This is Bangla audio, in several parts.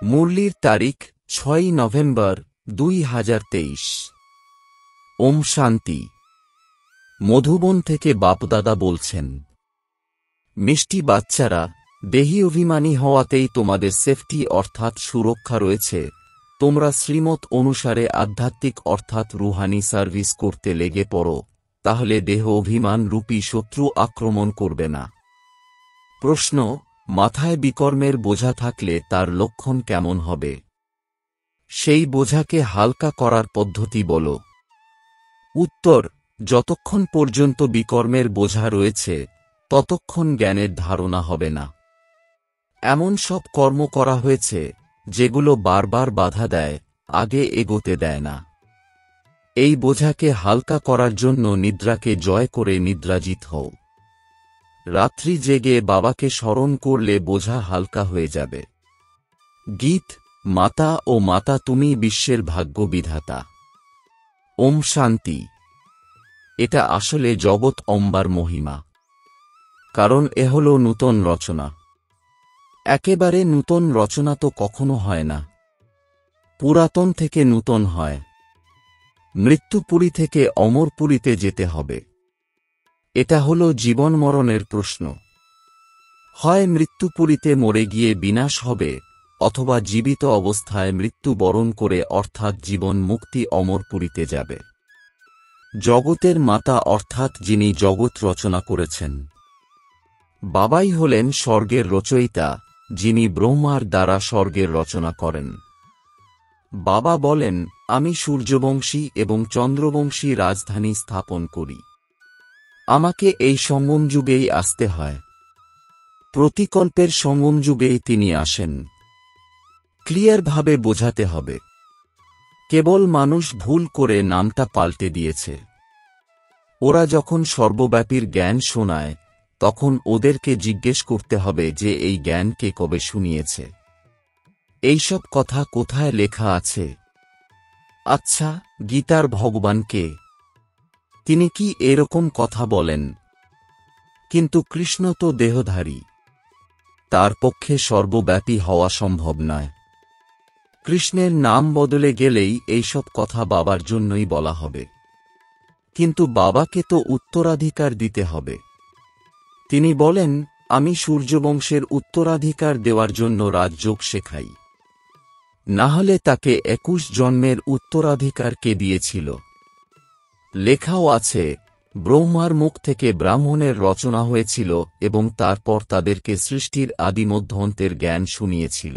মুরলির তারিখ 6 নভেম্বর 2023। ওম শান্তি। মধুবন থেকে বাপদাদা বলছেন, মিষ্টি বাচ্চারা, দেহি অভিমানী হওয়াতেই তোমাদের সেফটি অর্থাৎ সুরক্ষা রয়েছে। তোমরা শ্রীমত অনুসারে আধ্যাত্মিক অর্থাৎ রুহানি সার্ভিস করতে লেগে পড়ো, তাহলে দেহ অভিমান রূপী শত্রু আক্রমণ করবে না। প্রশ্ন: মাথায় বিকর্মের বোঝা থাকলে তার লক্ষণ কেমন হবে? সেই বোঝাকে হালকা করার পদ্ধতি বলো। উত্তর: যতক্ষণ পর্যন্ত বিকর্মের বোঝা রয়েছে ততক্ষণ জ্ঞানের ধারণা হবে না। এমন সব কর্ম করা হয়েছে যেগুলো বারবার বাধা দেয়, আগে এগোতে দেয় না। এই বোঝাকে হালকা করার জন্য নিদ্রাকে জয় করে নিদ্রাজিত হও। রাত্রি জেগে বাবাকে স্মরণ করলে বোঝা হালকা হয়ে যাবে। গীত: মাতা ও মাতা তুমি বিশ্বের ভাগ্য বিধাতা। ওম শান্তি। এটা আসলে জগৎ অম্বার মহিমা, কারণ এ হল নূতন রচনা। একেবারে নূতন রচনা তো কখনো হয় না, পুরাতন থেকে নূতন হয়। মৃত্যুপুরী থেকে অমরপুরীতে যেতে হবে। এটা হল জীবন মরণের প্রশ্ন। হয় মৃত্যুপুরীতে মরে গিয়ে বিনাশ হবে, অথবা জীবিত অবস্থায় মৃত্যু বরণ করে অর্থাৎ জীবন মুক্তি অমরপুরীতে যাবে। জগতের মাতা অর্থাৎ যিনি জগৎ রচনা করেছেন, বাবাই হলেন স্বর্গের রচয়িতা, যিনি ব্রহ্মার দ্বারা স্বর্গের রচনা করেন। বাবা বলেন, আমি সূর্যবংশী এবং চন্দ্রবংশী রাজধানী স্থাপন করি। আমাকে এই সঙ্গম যুগেই আসতে হয়। প্রতিকল্পের সঙ্গম যুগেই তিনি আসেন। ক্লিয়ারভাবে বোঝাতে হবে। কেবল মানুষ ভুল করে নামটা পাল্টে দিয়েছে। ওরা যখন সর্বব্যাপীর জ্ঞান শোনায়, তখন ওদেরকে জিজ্ঞেস করতে হবে যে এই জ্ঞান কে কবে শুনিয়েছে, এইসব কথা কোথায় লেখা আছে। আচ্ছা, গীতার ভগবান কে? তিনি কি এরকম কথা বলেন? কিন্তু কৃষ্ণ তো দেহধারী, তার পক্ষে সর্বব্যাপী হওয়া সম্ভব নয়। কৃষ্ণের নাম বদলে গেলেই এইসব কথা বাবার জন্যই বলা হবে। কিন্তু বাবাকে তো উত্তরাধিকার দিতে হবে। তিনি বলেন, আমি সূর্যবংশের উত্তরাধিকার দেওয়ার জন্য রাজযোগ শেখাই। না হলে তাকে 21 জন্মের উত্তরাধিকার কে দিয়েছিল? লেখাও আছে, ব্রহ্মার মুখ থেকে ব্রাহ্মণের রচনা হয়েছিল এবং তারপর তাদেরকে সৃষ্টির আদিমধ্যান্তের জ্ঞান শুনিয়েছিল।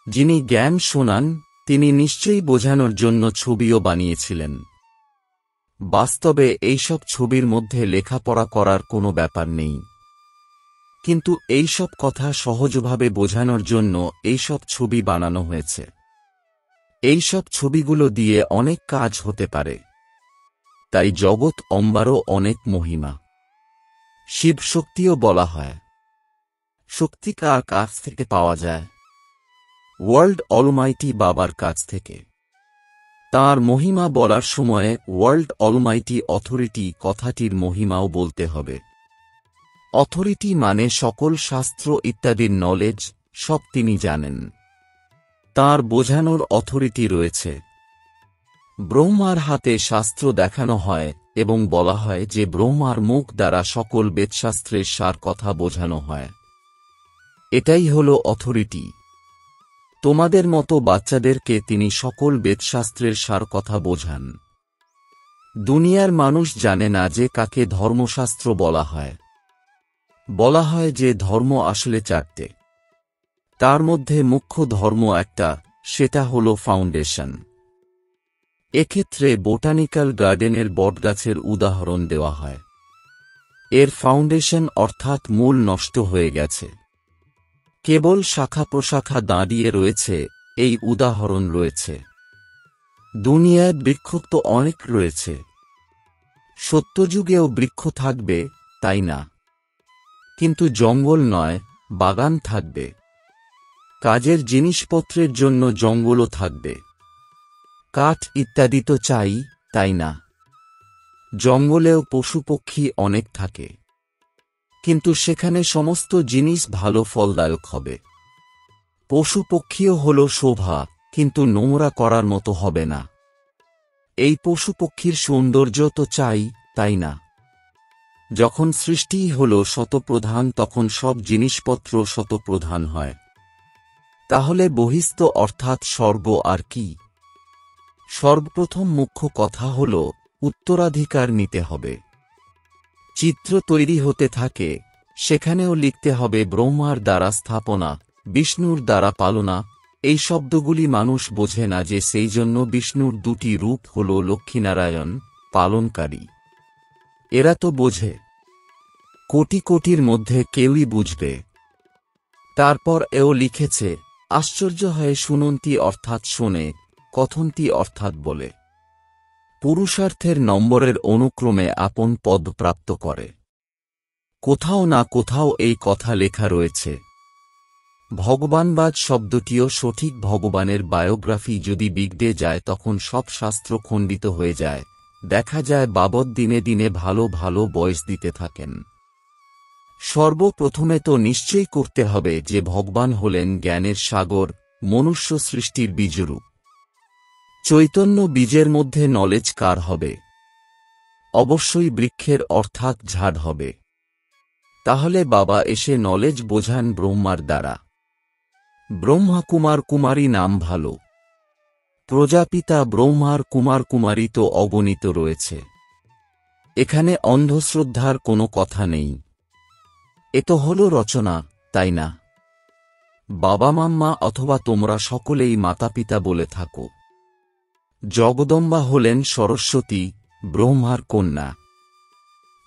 যিনি জ্ঞান শোনান, তিনি নিশ্চয়ই বোঝানোর জন্য ছবিও বানিয়েছিলেন। বাস্তবে এইসব ছবির মধ্যে লেখাপড়া করার কোনো ব্যাপার নেই, কিন্তু এইসব কথা সহজভাবে বোঝানোর জন্য এইসব ছবি বানানো হয়েছে। এইসব ছবিগুলো দিয়ে অনেক কাজ হতে পারে। তাই জগৎ অম্বারও অনেক মহিমা। শিব শক্তিও বলা হয়। শক্তি কার কাছ থেকে পাওয়া যায়? ওয়ার্ল্ড অলমাইটি বাবার কাছ থেকে। তাঁর মহিমা বলার সময়ে ওয়ার্ল্ড অলমাইটি অথরিটি কথাটির মহিমাও বলতে হবে। অথরিটি মানে সকল শাস্ত্র ইত্যাদির নলেজ, সব তিনি জানেন। তাঁর বোঝানোর অথরিটি রয়েছে। ব্রহ্মার হাতে শাস্ত্র দেখানো হয় এবং বলা হয় যে ব্রহ্মার মুখ দ্বারা সকল বেদশাস্ত্রের সার কথা বোঝানো হয়। এটাই হল অথরিটি। তোমাদের মতো বাচ্চাদেরকে তিনি সকল বেদশাস্ত্রের সার কথা বোঝান। দুনিয়ার মানুষ জানে না যে কাকে ধর্মশাস্ত্র বলা হয়। বলা হয় যে ধর্ম আসলে 4টে। তার মধ্যে মুখ্য ধর্ম একটা, সেটা হল ফাউন্ডেশন। এক্ষেত্রে বোটানিক্যাল গার্ডেনের বটগাছের উদাহরণ দেওয়া হয়। এর ফাউন্ডেশন অর্থাৎ মূল নষ্ট হয়ে গেছে, কেবল শাখা প্রশাখা দাঁড়িয়ে রয়েছে, এই উদাহরণ রয়েছে। দুনিয়ায় বৃক্ষ তো অনেক রয়েছে। সত্যযুগেও বৃক্ষ থাকবে, তাই না? কিন্তু জঙ্গল নয়, বাগান থাকবে। কাজের জিনিসপত্রের জন্য জঙ্গলও থাকবে। কাঠ ইত্যাদি তো চাই, তাই না? জঙ্গলেও পশুপক্ষী অনেক থাকে, কিন্তু সেখানে সমস্ত জিনিস ভালো ফলদায়ক হবে। পশুপক্ষীও হল শোভা, কিন্তু নোংরা করার মতো হবে না। এই পশুপক্ষীর সৌন্দর্য তো চাই, তাই না? যখন সৃষ্টিই হল শতপ্রধান, তখন সব জিনিসপত্র শতপ্রধান হয়। তাহলে বহিস্থ অর্থাৎ স্বর্গ আর কি? সর্বপ্রথম মুখ্য কথা হল উত্তরাধিকার নিতে হবে। চিত্র তৈরি হতে থাকে, সেখানেও লিখতে হবে ব্রহ্মার দ্বারা স্থাপনা, বিষ্ণুর দ্বারা পালনা। এই শব্দগুলি মানুষ বোঝে না, যে সেই জন্য বিষ্ণুর দুটি রূপ হল লক্ষ্মীনারায়ণ, পালনকারী। এরা তো বোঝে, কোটি কোটির মধ্যে কেউই বুঝবে। তারপর এও লিখেছে, আশ্চর্য হয়ে শুনন্তি অর্থাৎ শোনে, কথন্তি অর্থাৎ বলে। পুরুষার্থের নম্বরের অনুক্রমে আপন পদ প্রাপ্ত করে। কোথাও না কোথাও এই কথা লেখা রয়েছে। ভগবানবাদ শব্দটিও সঠিক। ভগবানের বায়োগ্রাফি যদি বিগড়ে যায়, তখন সব শাস্ত্র খণ্ডিত হয়ে যায়। দেখা যায় বাবদ দিনে দিনে ভালো ভালো বয়স দিতে থাকেন। সর্বপ্রথমে তো নিশ্চয়ই করতে হবে যে ভগবান হলেন জ্ঞানের সাগর, মনুষ্য সৃষ্টির বীজরূপ। চৈতন্য বীজের মধ্যে নলেজ কার হবে? অবশ্যই বৃক্ষের অর্থাৎ ঝাড় হবে। তাহলে বাবা এসে নলেজ বোঝান ব্রহ্মার দ্বারা। ব্রহ্মা কুমার কুমারী নাম ভালো। প্রজাপিতা ব্রহ্মার কুমার কুমারী তো অগণিত রয়েছে। এখানে অন্ধশ্রদ্ধার কোনো কথা নেই। এ তো হল রচনা, তাই না? বাবা মাম্মা অথবা তোমরা সকলেই মাতাপিতা বলে থাকো। জগদম্বা হলেন সরস্বতী, ব্রহ্মার কন্যা।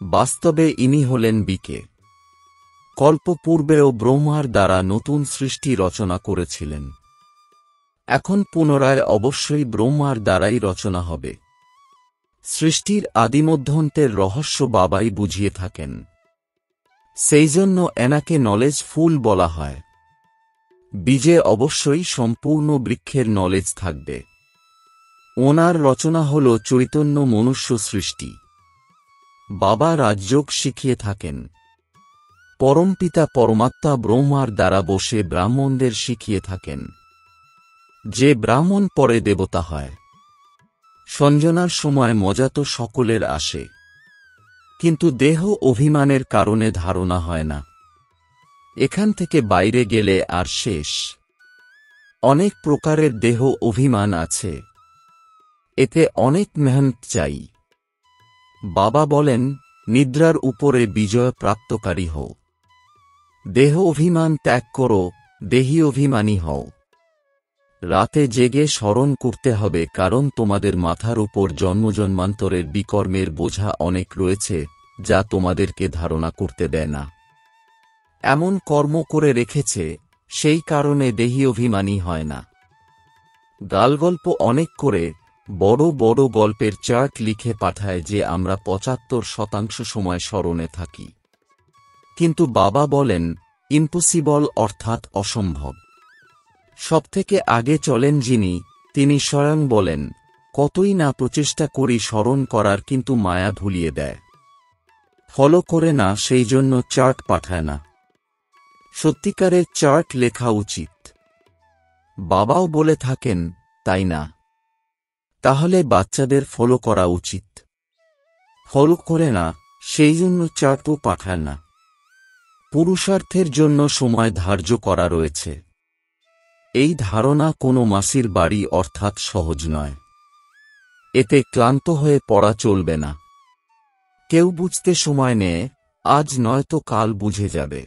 বাস্তবে ইনি হলেন বিকে। কল্পপূর্বেও ব্রহ্মার দ্বারা নতুন সৃষ্টি রচনা করেছিলেন। এখন পুনরায় অবশ্যই ব্রহ্মার দ্বারাই রচনা হবে। সৃষ্টির আদিমধ্যন্তের রহস্য বাবাই বুঝিয়ে থাকেন। সেই জন্য এনাকে নলেজ ফুল বলা হয়। বীজে অবশ্যই সম্পূর্ণ বৃক্ষের নলেজ থাকবে। ওনার রচনা হল চৈতন্য মনুষ্য সৃষ্টি। বাবা রাজযোগ শিখিয়ে থাকেন। পরমপিতা পরমাত্মা ব্রহ্মার দ্বারা বসে ব্রাহ্মণদের শিখিয়ে থাকেন। যে ব্রাহ্মণ পরে দেবতা হয়। সঞ্জনার সময় মজা তো সকলের আসে, কিন্তু দেহ অভিমানের কারণে ধারণা হয় না। এখান থেকে বাইরে গেলে আর শেষ। অনেক প্রকারের দেহ অভিমান আছে। এতে অনেক মেহনত চাই। বাবা বলেন, নিদ্রার উপরে বিজয় প্রাপ্তকারী হও। দেহ অভিমান ত্যাগ করো, দেহী অভিমানী হও। রাতে জেগে স্মরণ করতে হবে, কারণ তোমাদের মাথার উপর জন্মজন্মান্তরের বিকর্মের বোঝা অনেক রয়েছে, যা তোমাদেরকে ধারণা করতে দেয় না। এমন কর্ম করে রেখেছে, সেই কারণে দেহী অভিমানী হয় না। গালগল্প অনেক করে বড় বড় গল্পের চার্ট লিখে পাঠায় যে আমরা ৭৫% সময় স্মরণে থাকি। কিন্তু বাবা বলেন, ইম্পসিবল অর্থাৎ অসম্ভব। সবথেকে আগে চলেন যিনি, তিনি স্বয়ং বলেন, কতই না প্রচেষ্টা করি স্মরণ করার, কিন্তু মায়া ভুলিয়ে দেয়। ফলো করে না, সেই জন্য চার্ট পাঠায় না। সত্যিকারের চার্ট লেখা উচিত। বাবাও বলে থাকেন, তাই না? তাহলে বাচ্চাদের ফলো করা উচিত। ফলো করে না, সেই জন্য চার্টও পাঠায় না। পুরুষার্থের জন্য সময় ধার্য করা রয়েছে। এই ধারণা কোনো মাসির বাড়ি অর্থাৎ সহজ নয়। এতে ক্লান্ত হয়ে পড়া চলবে না। কেউ বুঝতে সময় নেয়, আজ নয়তো কাল বুঝে যাবে।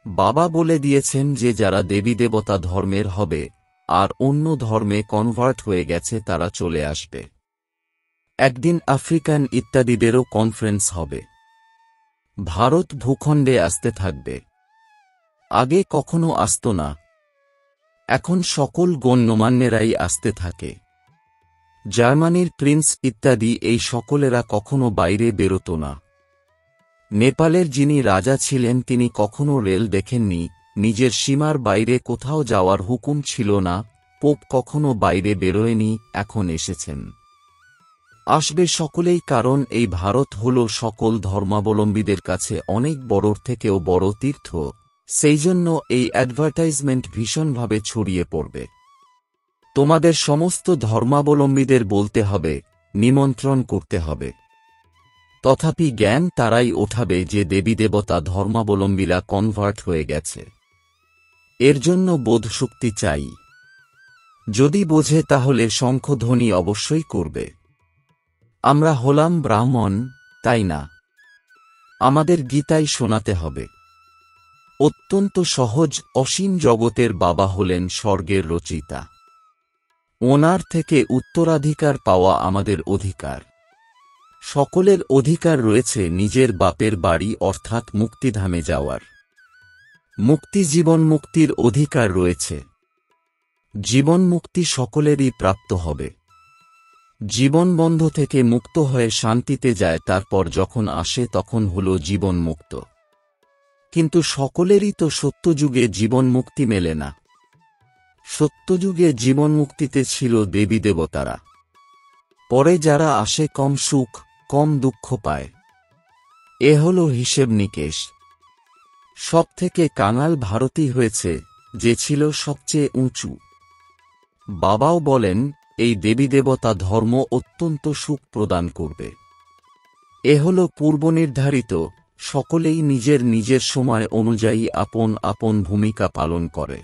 বাবা বলে দিয়েছেন যে যারা দেবী দেবতা ধর্মের হবে আর অন্য ধর্মে কনভার্ট হয়ে গেছে, তারা চলে আসবে। একদিন আফ্রিকান ইত্যাদিদেরও কনফারেন্স হবে। ভারত ভূখণ্ডে আসতে থাকবে। আগে কখনো আসতো না। এখন সকল গণ্যমান্যেরাই আসতে থাকে। জার্মানির প্রিন্স ইত্যাদি এই সকলেরা কখনো বাইরে বেরোত না। নেপালের যিনি রাজা ছিলেন, তিনি কখনো রেল দেখেননি। নিজের সীমার বাইরে কোথাও যাওয়ার হুকুম ছিল না। পোপ কখনো বাইরে বেরোয়নি, এখন এসেছেন। আসবে সকলেই, কারণ এই ভারত হল সকল ধর্মাবলম্বীদের কাছে অনেক বড়র থেকেও বড় তীর্থ, সেই জন্য এই অ্যাডভার্টাইজমেন্ট ভীষণভাবে ছড়িয়ে পড়বে। তোমাদের সমস্ত ধর্মাবলম্বীদের বলতে হবে, নিমন্ত্রণ করতে হবে। তথাপি জ্ঞান তারাই ওঠাবে যে দেবীদেবতা ধর্মাবলম্বীরা কনভার্ট হয়ে গেছে। এর জন্য বোধশক্তি চাই। যদি বোঝে তাহলে শঙ্খধ্বনি অবশ্যই করবে। আমরা হলাম ব্রাহ্মণ, তাই না? আমাদের গীতাই শোনাতে হবে। অত্যন্ত সহজ, অসীম জগতের বাবা হলেন স্বর্গের রচয়িতা। ওনার থেকে উত্তরাধিকার পাওয়া আমাদের অধিকার। সকলের অধিকার রয়েছে নিজের বাপের বাড়ি অর্থাৎ মুক্তিধামে যাওয়ার। মুক্তি, জীবন মুক্তির অধিকার রয়েছে। জীবন মুক্তি সকলেরই প্রাপ্ত হবে। জীবনবন্ধ থেকে মুক্ত হয়ে শান্তিতে যায়, তারপর যখন আসে তখন হল জীবন মুক্ত। কিন্তু সকলেরই তো সত্যযুগে জীবন মুক্তি মেলে না। সত্যযুগে জীবন মুক্তিতে ছিল দেবী দেবতারা। পরে যারা আসে কম সুখ কম দুঃখ পায়। এ হল হিসেব নিকেশ। সব থেকে কাঙাল ভারতই হয়েছে, যে ছিল সবচেয়ে উঁচু। বাবাও বলেন এই দেবী দেবতা ধর্ম অত্যন্ত সুখ প্রদান করবে। এ হল পূর্বনির্ধারিত। সকলেই নিজের নিজের সময় অনুযায়ী আপন আপন ভূমিকা পালন করে।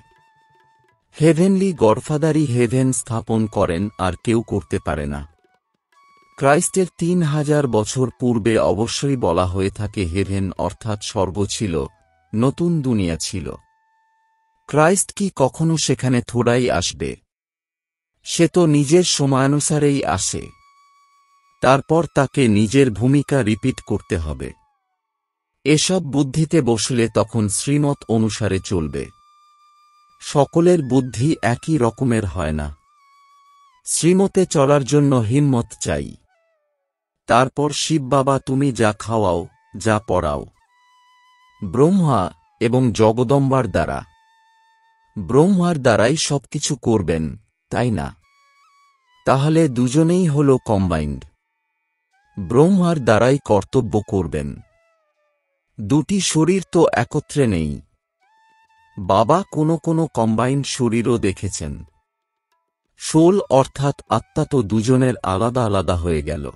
হেভেনলি গডফাদারই হেভেন স্থাপন করেন, আর কেউ করতে পারে না। ক্রাইস্টের 3000 বছর পূর্বে অবশ্যই বলা হয়ে থাকে হেভেন অর্থাৎ স্বর্গ ছিল, নতুন দুনিয়া ছিল। ক্রাইস্ট কি কখনো সেখানে থোড়াই আসবে? সে তো নিজের সময়ানুসারেই আসে। তারপর তাকে নিজের ভূমিকা রিপিট করতে হবে। এসব বুদ্ধিতে বসলে তখন শ্রীমত অনুসারে চলবে। সকলের বুদ্ধি একই রকমের হয় না। শ্রীমতে চলার জন্য হিম্মত চাই। তারপর শিব বাবা তুমি যা খাওয়াও, যা পড়াও, ব্রহ্মা এবং জগদম্বার দ্বারা। ব্রহ্মার দ্বারাই সবকিছু করবেন, তাই না? তাহলে দুজনেই হল কম্বাইন্ড। ব্রহ্মার দ্বারাই কর্তব্য করবেন। দুটি শরীর তো একত্রে নেই। বাবা কোনো কোনো কম্বাইন্ড শরীরও দেখেছেন। সোল অর্থাৎ আত্মা তো দুজনের আলাদা আলাদা হয়ে গেল।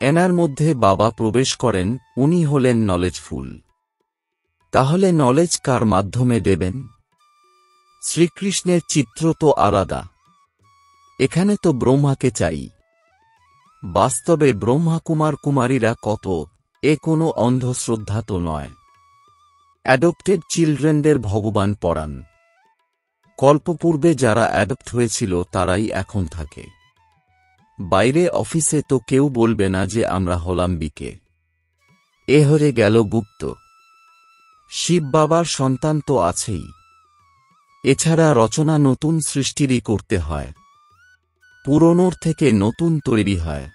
এনার মধ্যে বাবা প্রবেশ করেন, উনি হলেন নলেজফুল। তাহলে নলেজ কার মাধ্যমে দেবেন? শ্রীকৃষ্ণের চিত্র তো আলাদা। এখানে তো ব্রহ্মাকে চাই। বাস্তবে ব্রহ্মা কুমার কুমারীরা কত, এ কোনো অন্ধশ্রদ্ধা তো নয়। অ্যাডপ্টেড চিলড্রেনদের ভগবান পড়ান। কল্পপূর্বে যারা অ্যাডপ্ট হয়েছিল তারাই এখন থাকে। বাইরে অফিসে তো কেউ বলবে না যে আমরা হলাম বিকে। এ হয়ে গেল গুপ্ত। শিব বাবার সন্তান তো আছেই। এছাড়া রচনা নতুন সৃষ্টিরই করতে হয়। পুরনোর থেকে নতুন তৈরি হয়।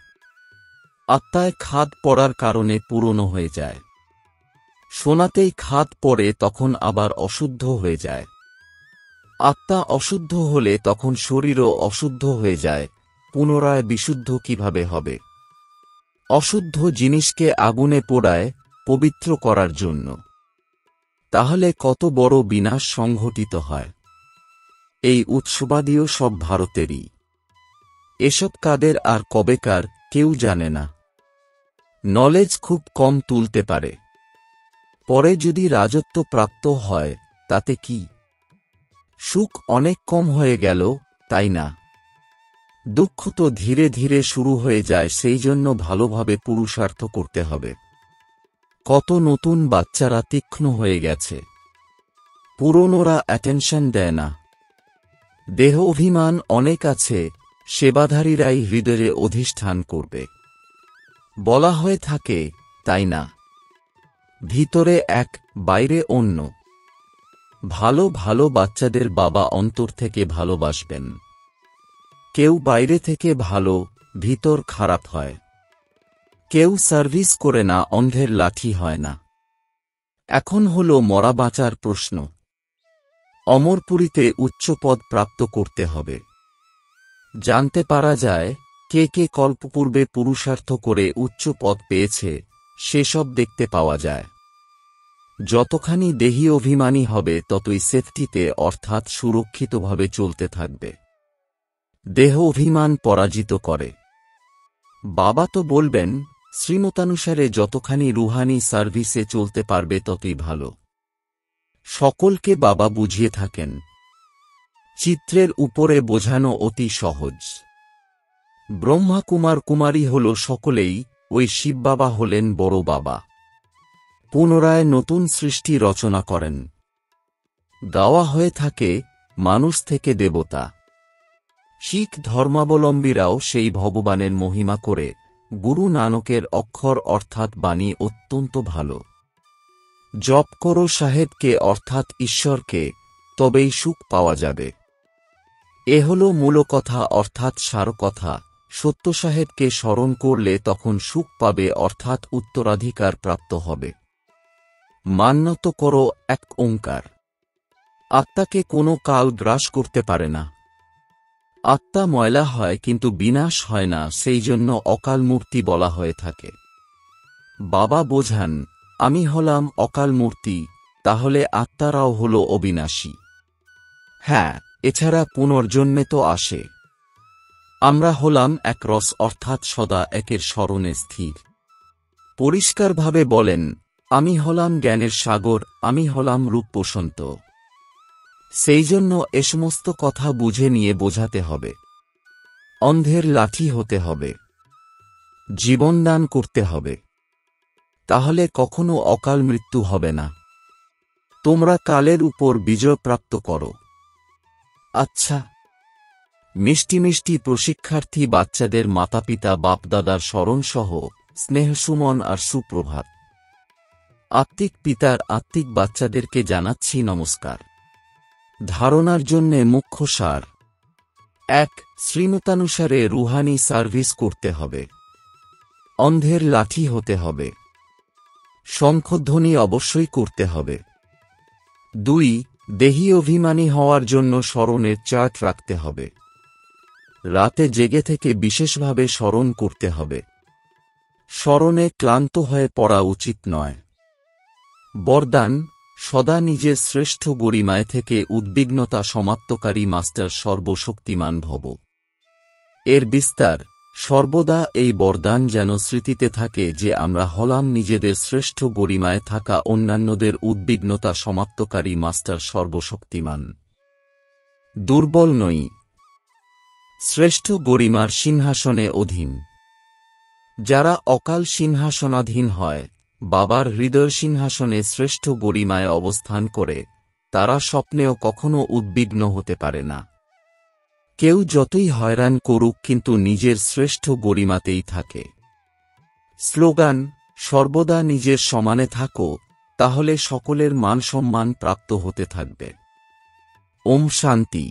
আত্মায় খাদ পড়ার কারণে পুরনো হয়ে যায়। সোনাতেই খাদ পড়ে তখন আবার অশুদ্ধ হয়ে যায়। আত্মা অশুদ্ধ হলে তখন শরীরও অশুদ্ধ হয়ে যায়। পুনরায় বিশুদ্ধ কিভাবে হবে? অশুদ্ধ জিনিসকে আগুনে পোড়ায় পবিত্র করার জন্য। তাহলে কত বড় বিনাশ সংঘটিত হয়। এই উৎসবাদিও সব ভারতেরই। এসব কাদের আর কবেকার কেউ জানে না। নলেজ খুব কম তুলতে পারে। পরে যদি রাজত্ব প্রাপ্ত হয় তাতে কি? সুখ অনেক কম হয়ে গেল, তাই না? দুঃখ তো ধীরে ধীরে শুরু হয়ে যায়। সেই জন্য ভালোভাবে পুরুষার্থ করতে হবে। কত নতুন বাচ্চারা তীক্ষ্ণ হয়ে গেছে। পুরনোরা অ্যাটেনশন দেয় না। দেহ অভিমান অনেক আছে, সেবাধারীরাই হৃদয়ে অধিষ্ঠান করবে বলা হয়ে থাকে, তাই না? ভিতরে এক, বাইরে অন্য। ভালো ভালো বাচ্চাদের বাবা অন্তর থেকে ভালোবাসবেন। কেউ বাইরে থেকে ভালো, ভিতর খারাপ হয়। কেউ সার্ভিস করে না, অন্ধের লাঠি হয় না। এখন হল মরা বাঁচার প্রশ্ন। অমরপুরীতে উচ্চ পদ প্রাপ্ত করতে হবে। জানতে পারা যায় কে কে কল্পপূর্বে পুরুষার্থ করে উচ্চ পদ পেয়েছে, সেসব দেখতে পাওয়া যায়। যতখানি দেহী অভিমানী হবে ততই সেফটিতে অর্থাৎ সুরক্ষিতভাবে চলতে থাকবে। দেহ অভিমান পরাজিত করে। বাবা তো বলবেন, শ্রীমতানুসারে যতখানি রুহানি সার্ভিসে চলতে পারবে ততই ভালো। সকলকে বাবা বুঝিয়ে থাকেন। চিত্রের উপরে বোঝানো অতি সহজ। ব্রহ্মা কুমার কুমারী হল সকলেই, ওই শিব বাবা হলেন বড় বাবা। পুনরায় নতুন সৃষ্টি রচনা করেন। গাওয়া হয়ে থাকে মানুষ থেকে দেবতা। শিখ ধর্মাবলম্বীরাও সেই ভগবানের মহিমা করে। গুরু নানকের অক্ষর অর্থাৎ বাণী অত্যন্ত ভালো। জপ করো সাহেবকে অর্থাৎ ঈশ্বরকে, তবেই সুখ পাওয়া যাবে। এ হল মূল কথা অর্থাৎ সার কথা। সত্য সাহেবকে স্মরণ করলে তখন সুখ পাবে অর্থাৎ উত্তরাধিকার প্রাপ্ত হবে। মান্যত করো এক ওঙ্কার। আত্মাকে কোনো কাল গ্রাস করতে পারে না। আত্মা ময়লা হয় কিন্তু বিনাশ হয় না, সেই জন্য অকাল মূর্তি বলা হয়ে থাকে। বাবা বোঝান, আমি হলাম অকাল মূর্তি, তাহলে আত্মারাও হল অবিনাশী। হ্যাঁ, এছাড়া পুনর্জন্মে তো আসে। আমরা হলাম এক রস অর্থাৎ সদা একের স্মরণে স্থির। পরিষ্কারভাবে বলেন, আমি হলাম জ্ঞানের সাগর, আমি হলাম রূপ বসন্ত। সেই জন্য এ সমস্ত কথা বুঝে নিয়ে বোঝাতে হবে। অন্ধের লাঠি হতে হবে। জীবনদান করতে হবে। তাহলে কখনো অকাল মৃত্যু হবে না। তোমরা কালের উপর বিজয় প্রাপ্ত করো। আচ্ছা, মিষ্টি মিষ্টি প্রশিক্ষার্থী বাচ্চাদের মাতাপিতা বাপদাদার স্মরণসহ স্নেহসুমন আর সুপ্রভাত। আত্মিক পিতার আত্মিক বাচ্চাদেরকে জানাচ্ছি নমস্কার। ধারণার জন্যে মুখ্য সার: ১. শ্রীমতানুসারে রুহানি সার্ভিস করতে হবে। অন্ধের লাঠি হতে হবে। শঙ্খধ্বনি অবশ্যই করতে হবে। ২. দেহী অভিমানী হওয়ার জন্য স্মরণের চার্ট রাখতে হবে। রাতে জেগে থেকে বিশেষভাবে স্মরণ করতে হবে। স্মরণে ক্লান্ত হয়ে পড়া উচিত নয়। বরদান: সদা নিজের শ্রেষ্ঠ গরিমায় থেকে উদ্বিগ্নতা সমাপ্তকারী মাস্টার সর্বশক্তিমান ভব। এর বিস্তার: সর্বদা এই বরদান যেন স্মৃতিতে থাকে যে আমরা হলাম নিজেদের শ্রেষ্ঠ গরিমায় থাকা অন্যান্যদের উদ্বিগ্নতা সমাপ্তকারী মাস্টার সর্বশক্তিমান। দুর্বল নই। শ্রেষ্ঠ গরিমার সিংহাসনে অধীন। যারা অকাল সিংহাসনাধীন হয়, বাবার হৃদয় সিংহাসনে শ্রেষ্ঠ গরিমায় অবস্থান করে, তারা স্বপ্নেও কখনো উদ্বিগ্ন হতে পারে না। কেউ যতই হয়রান করুক কিন্তু নিজের শ্রেষ্ঠ গরিমাতেই থাকে। স্লোগান: সর্বদা নিজের সমানে থাকো, তাহলে সকলের মান সম্মান প্রাপ্ত হতে থাকবে। ওম শান্তি।